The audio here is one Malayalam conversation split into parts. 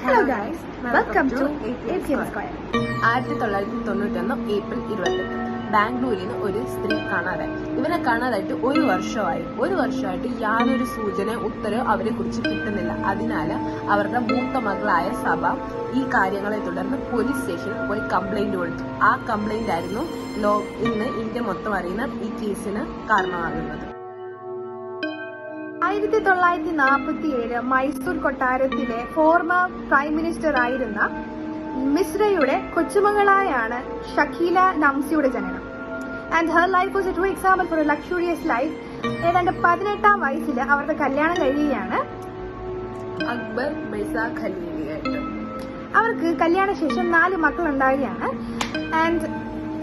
Hello guys, welcome to ATM Square. 1991 April 28 ബാംഗ്ലൂരിൽ നിന്ന് ഒരു സ്ത്രീ കാണാതായി. ഇവരെ കാണാതായിട്ട് ഒരു വർഷമായിട്ട് യാതൊരു സൂചന ഉത്തരവ് അവരെ കുറിച്ച് കിട്ടുന്നില്ല. അതിനാൽ അവരുടെ മൂത്ത മകളായ സഭ ഈ കാര്യങ്ങളെ തുടർന്ന് പോലീസ് സ്റ്റേഷനിൽ പോയി കംപ്ലൈന്റ് കൊടുത്തു. ആ കംപ്ലൈന്റ് ആയിരുന്നു ഇന്ന് ഇന്ത്യ മൊത്തം അറിയുന്ന ഈ കേസിന് കാരണമാകുന്നത്. 1947 മൈസൂർ കൊട്ടാരത്തിലെ ഫോർമർ പ്രൈം മിനിസ്റ്റർ ആയിരുന്ന മിശ്രയുടെ കൊച്ചുമകളായാണ് ഷക്കീല നംസിയുടെ ജനനം. And her life was A true example for A luxurious life. ഏതാണ്ട് 18-ാം വയസ്സിൽ അവരുടെ കല്യാണം കഴിയുകയാണ് അക്ബർ മിർസ ഖലീലുമായിട്ട്. അവർക്ക് കല്യാണശേഷം 4 മക്കൾ ഉണ്ടാവുകയാണ്. ആൻഡ്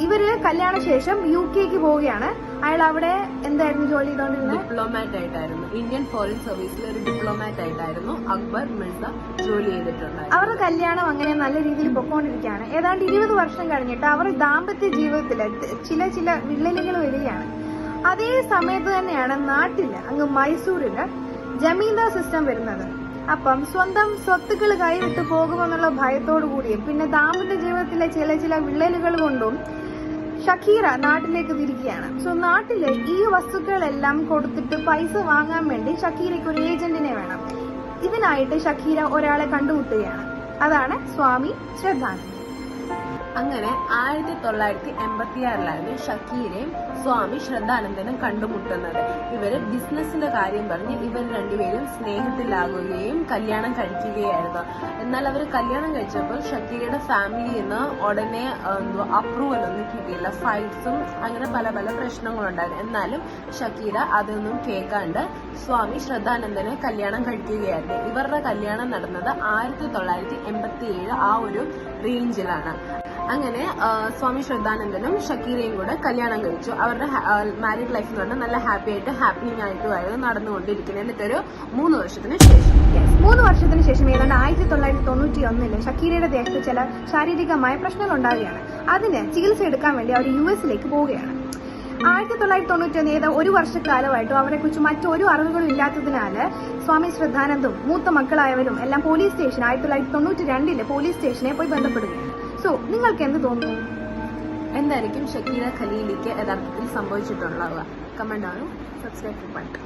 ഇവര് കല്യാണശേഷം UK പോവുകയാണ്. അയാൾ അവിടെ എന്തായിരുന്നു ജോലി ചെയ്തോണ്ടിരുന്നത്? ഡിപ്ലോമാറ്റ് ആയിട്ടായിരുന്നു. ഇന്ത്യൻ ഫോറിൻ സർവീസിൽ ഒരു ഡിപ്ലോമാറ്റ് ആയിട്ടായിരുന്നു അക്ബർ മിർസ ജോലി ചെയ്തിട്ടുണ്ട്. അവരുടെ കല്യാണം അങ്ങനെ നല്ല രീതിയിൽ പൊക്കോണ്ടിരിക്കുകയാണ്. ഏതാണ്ട് 20 വർഷം കഴിഞ്ഞിട്ട് അവർ ദാമ്പത്യ ജീവിതത്തില് ചില വിള്ളലുകൾ വരികയാണ്. അതേ സമയത്ത് തന്നെയാണ് നാട്ടില് അങ്ങ് മൈസൂരില് ജമീന്ദാർ സിസ്റ്റം വരുന്നത്. അപ്പം സ്വന്തം സ്വത്തുക്കൾ കൈവിട്ട് പോകുമെന്നുള്ള ഭയത്തോടു കൂടിയും പിന്നെ ദാമ്പത്യ ജീവിതത്തിലെ ചില വിള്ളലുകൾ കൊണ്ടും ഷക്കീര നാട്ടിലേക്ക് തിരിക്കുകയാണ്. സോ നാട്ടില് ഈ വസ്തുക്കളെല്ലാം കൊടുത്തിട്ട് പൈസ വാങ്ങാൻ വേണ്ടി ഷക്കീരയ്ക്ക് ഒരു ഏജന്റിനെ വേണം. ഇതിനായിട്ട് ഷക്കീര ഒരാളെ കണ്ടുമുട്ടുകയാണ്. അതാണ് സ്വാമി ശ്രദ്ധാനന്ദൻ. അങ്ങനെ 1986 ഷക്കീരയും സ്വാമി ശ്രദ്ധാനന്ദനും കണ്ടുമുട്ടുന്നത്. ഇവര് ബിസിനസിന്റെ കാര്യം പറഞ്ഞ് ഇവർ രണ്ടുപേരും സ്നേഹത്തിലാകുകയും കല്യാണം കഴിക്കുകയായിരുന്നു. എന്നാൽ അവർ കല്യാണം കഴിച്ചപ്പോൾ ഷക്കീരയുടെ ഫാമിലിയിൽ നിന്ന് ഉടനെ അപ്രൂവൽ ഒന്നും കിട്ടിയില്ല. ഫൈറ്റ്സും അങ്ങനെ പല പ്രശ്നങ്ങളുണ്ടായിരുന്നു. എന്നാലും ഷക്കീര അതൊന്നും കേൾക്കാണ്ട് സ്വാമി ശ്രദ്ധാനന്ദനെ കല്യാണം കഴിക്കുകയായിരുന്നു. ഇവരുടെ കല്യാണം നടന്നത് 1987 ആ ഒരു റേഞ്ചിലാണ്. അങ്ങനെ സ്വാമി ശ്രദ്ധാനന്ദനും ഷക്കീരയും കൂടെ കല്യാണം കഴിച്ചു. അവരുടെ മാരീഡ് ലൈഫ് എന്ന് പറഞ്ഞാൽ നല്ല ഹാപ്പിനിങ് ആയിട്ടുമായിരുന്നു നടന്നുകൊണ്ടിരിക്കുന്നത്. എന്നിട്ടൊരു 3 വർഷത്തിന് ശേഷം 3 വർഷത്തിന് ശേഷം ഏതാണ്ട് 1991 ഷക്കീരയുടെ ദേഹത്ത് ചില ശാരീരികമായ പ്രശ്നങ്ങൾ ഉണ്ടാവുകയാണ്. അതിന് ചികിത്സ എടുക്കാൻ വേണ്ടി അവർ US പോവുകയാണ്. 1991 ഒരു വർഷക്കാലമായിട്ടും അവരെ കുറിച്ച് മറ്റൊരു അറിവുകളും ഇല്ലാത്തതിനാൽ സ്വാമി ശ്രദ്ധാനന്ദും മൂത്ത മക്കളായവരും എല്ലാം പോലീസ് സ്റ്റേഷൻ 1992 പോലീസ് സ്റ്റേഷനെ പോയി ബന്ധപ്പെടുകയാണ്. സോ നിങ്ങൾക്ക് എന്ത് തോന്നുന്നു? എന്തായിരിക്കും ഷക്കീര ഖലീലിക്ക് യഥാർത്ഥത്തിൽ സംഭവിച്ചിട്ടുണ്ടാവുക? കമന്റ് ആണ്. Subscribe button.